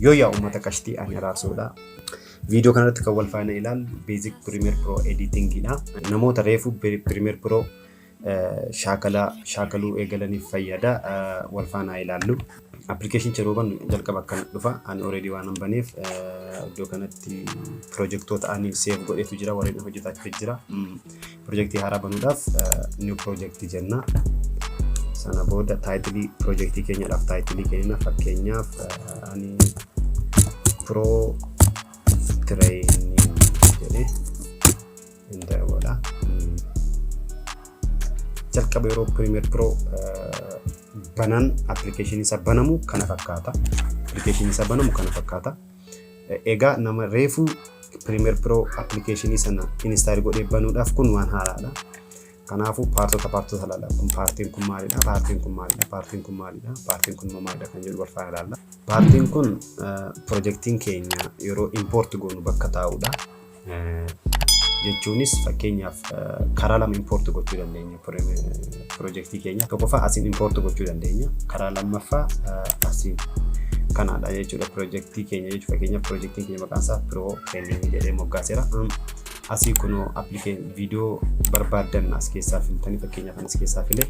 yoo yaa uummata qashtii ani araarsuudha. Video kanatti kan wal faana ilaallu Basic Premiere Pro editing dha. Namoota reefu Premiere Pro shaakaluu eegalaniif fayyada wal faana ilaallu. Application cherooban jalqaba kan dhufa ani already waan baneef iddoo kanatti projectoota ani save godhetu jira warreen hojjetaachuu jira. Projectii haaraa banuudhaaf new project jenna. Sana booda title project keenyaadhaaf title keenya fakkeenyaaf ani pro training jedhee enter godha. Jalqaba yeroo Premiere Pro banan application isa banamu kana fakkaata. Application isa banamu kana fakkaata. Egaa nama reefu Premiere Pro application sana install godhee banuudhaaf kun waan haaraadha. Kanaafu paartota laala kun paartiin kun maalidha paartiin kun maalidha kan jedhu wal faana ilaalla. Paartiin kun projectiin keenya yeroo import goonu bakka taa'udha. Jechuunis fakkeenyaaf karaa lama import gochuu dandeenya projectii keenya. Tokkoffaa asiin import gochuu dandeenya. Karaa lammaffaa asiin kanaadha jechuudha projectii keenya jechuudha. Fakkeenyaaf projectiin keenya maqaan isaa Pro Training jedhee moggaaseera. Asii kunoo application video barbaadan as keessaa filtanii fakkeenyaaf as keessaa filee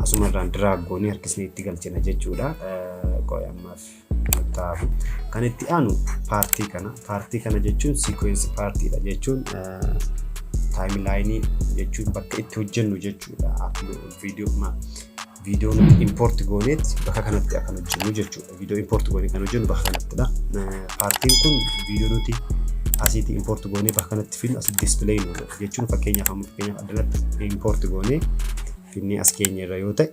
asumarraan drag goonee harkisnee itti galchina jechuudha. Qo'ammaaf taafu kan itti aanu partii kana jechuun sequence partii dha jechuun timeline jechuun bakka itti hojjennu jechuudha. Video import gooneet bakka kanatti akan hojjennu jechuudha. Video import goonee kan hojjennu bakka kanattidha. Partiin kun video nuti asitti import goonee bakka kanatti filnu as display nu jechuun fakkeenyaaf addanatti import goonee finni as keenya irra yoo ta'e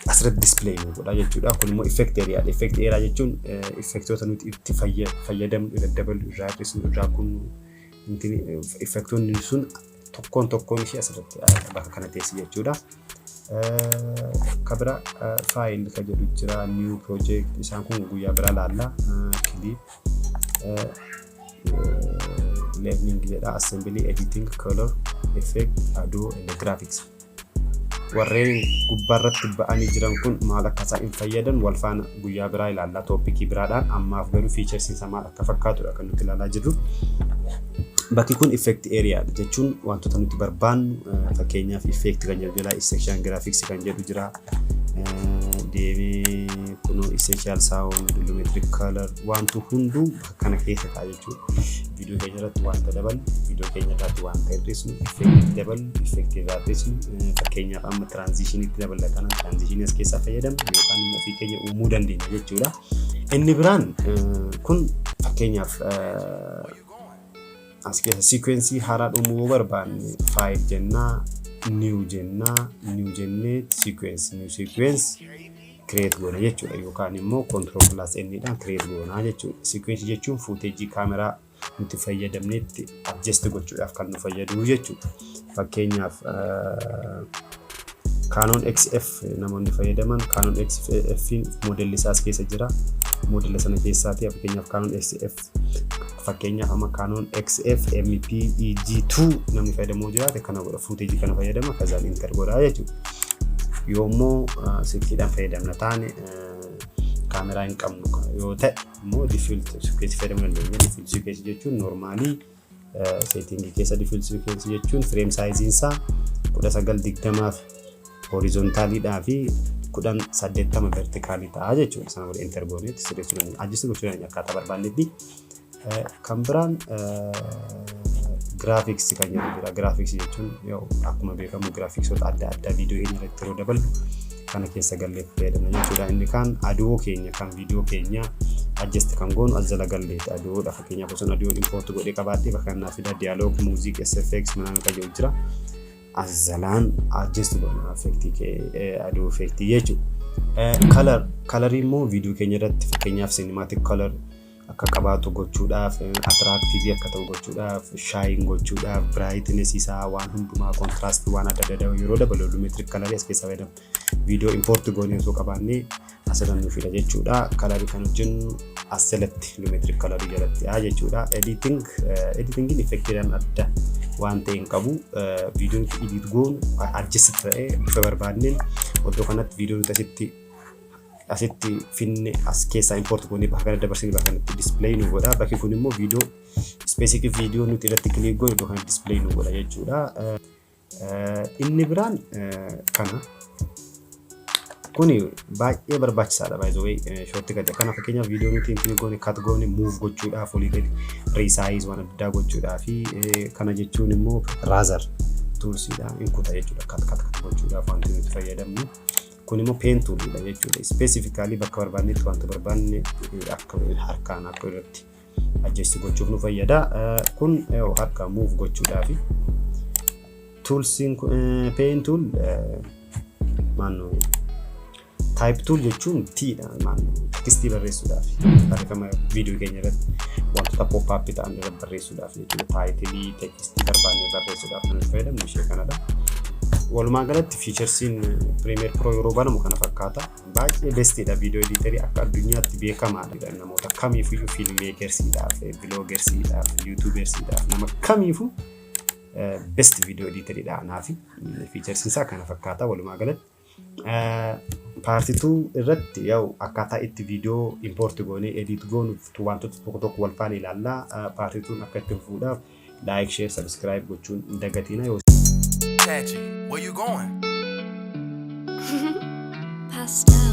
asirratti display nu godha jechuudha. Kun immoo effect area jechuun effectoota nuti itti fayyadamnu daddabaluu irraa hir'isnu irraa kun effectoonni sun tokkoon ishee asirratti bakka kana teessi jechuudha. Kabira file ka jedhu jira new project isaan kun guyyaa bira laalla clip learning jedha assembly editing color effect audio and graphics. Warreen gubbaarratti ba'anii jiran kun maal akka isaan fayyadan wal faana guyyaa biraa ilaalla toopikii biraadhaan ammaaf garuu features isaa maal akka fakkaatudha kan nuti ilaalaa jirru. Bakki kun effect area jechuun wantoota nuti barbaannu fakkeenyaaf effect kan jedhu jira section graphics kan jedhu jira. Deemee kunoo essential sound volumetric color wantu hunduu kana keessa ta'a jechuudha. Video keenya irratti wanta dabal video keenya irratti wanta hir'isnu effect dabal effect irraa hir'isnu fakkeenyaaf amma transition itti dabalatan transition as keessa fayyadamnu yookaan immoo ofii keenya uumuu dandeenya jechuudha. Inni biraan kun fakkeenyaaf as keessa sequence haaraa uumuu barbaanne file jennaa new jennee sequence create goona jechuudha yookaan immoo control plus n dhaan create goona jechuudha. Sequence jechuun footage camera nuti fayyadamnetti adjust gochuudhaaf kan nu fayyadu jechuudha. Fakkeenyaaf Canon XF namoonni fayyadaman Canon XF model isaas keessa jira. Model sana keessaati fakkeenyaaf Canon XF fakkeenyaaf amma Canon XF MPEG2 namni fayyadamoo jiraate kana godha footage kana fayyadama kazaan enter godha jechuudha. Yoommoo silkiidhaan fayyadamna taane kaameraa hin qabnu yoo ta'e immoo default sequence fayyadamuu dandeenya. Default sequence jechuun normally setting keessa default sequence jechuun frame size isaa 1920 horizontally dhaa fi 1080 vertically ta'a jechuudha. Sana wal enter goonee sirreessuu dandeenya. Adjust gochuu dandeenya akkaataa barbaannetti. Kan biraan graphics kan jedhu jira. Graphics jechuun yoo akkuma beekamu graphicsota adda addaa video keenya irratti yeroo daballu kana keessa gallee fayyadamna jechuudha. Inni kaan audio keenya kan video keenya adjust kan goonu as jala gallee audio dha. Fakkeenyaaf osoo audio import godhee qabaatee bakka kanaa fida dialogue music SFX manaan kan jedhu jira. As jalaan adjust goona effect audio effect jechuudha. Color immoo video keenya irratti fakkeenyaaf cinematic color akka qabaatu gochuudhaaf attractive akka ta'u gochuudhaaf shine gochuudhaaf brightness isaa waan hundumaa contrast waan adda addaa yeroo dabalu volumetric color as keessa fayyadamu. Video import goonee osoo qabaannee asirra nu fida jechuudha. Color kan hojjennu as select volumetric color jalatti jechuudha. Editing effectiidhaan adda waan ta'een qabu video edit goon adjust ta'ee bifa barbaanneen iddoo kanatti video nuti asitti asitti finne as keessa import goone bakka kana dabarsine bakka kanatti display nu godha. Bakki kun immoo video specific video nuti irratti click goone bakka kanatti display nu godha jechuudha. Inni biraan kana kuni baay'ee barbaachisaadha by the way shortcut kana fakkeenyaaf video nuti intini goone cut goone move gochuudhaaf olii gadi resize waan adda gochuudhaaf fi kana jechuun immoo razor tools dha inkuta jechuudha cut gochuudhaaf wanti nuti fayyadamnu kun immoo pen tool dha jechuudha specifically bakka barbaannetti wanta barbaanne akka harkaan akka irratti adjust gochuuf nu fayyada kun harka move gochuudhaaf tools pen tool maanu type tool jechuun T dha maanu text barreessuudhaaf barreeffama video keenya irratti wantoota pop up ta'an irratti barreessuudhaaf jechuudha title text barbaanne barreessuudhaaf kan fayyadamnu ishee kanadha. Walumaa galatti featuresiin Premiere Pro yeroo banamu kana fakkaata baay'ee best dha video editor akka addunyaatti beekamaadha namoota kamiifiyyuu filmmakersiidhaaf bloggersiidhaaf youtubersiidhaaf nama kamiifuu best video editor dha naafi featuresiin isaa kana fakkaata walumaa galatti part 2 irratti yaw akkaataa itti video import goone edit goonu wantoota tokko wal faana ilaalla part 2 akka itti fuudhaaf like share subscribe gochuun dagatina yoo Tachi, where you going? Pasta.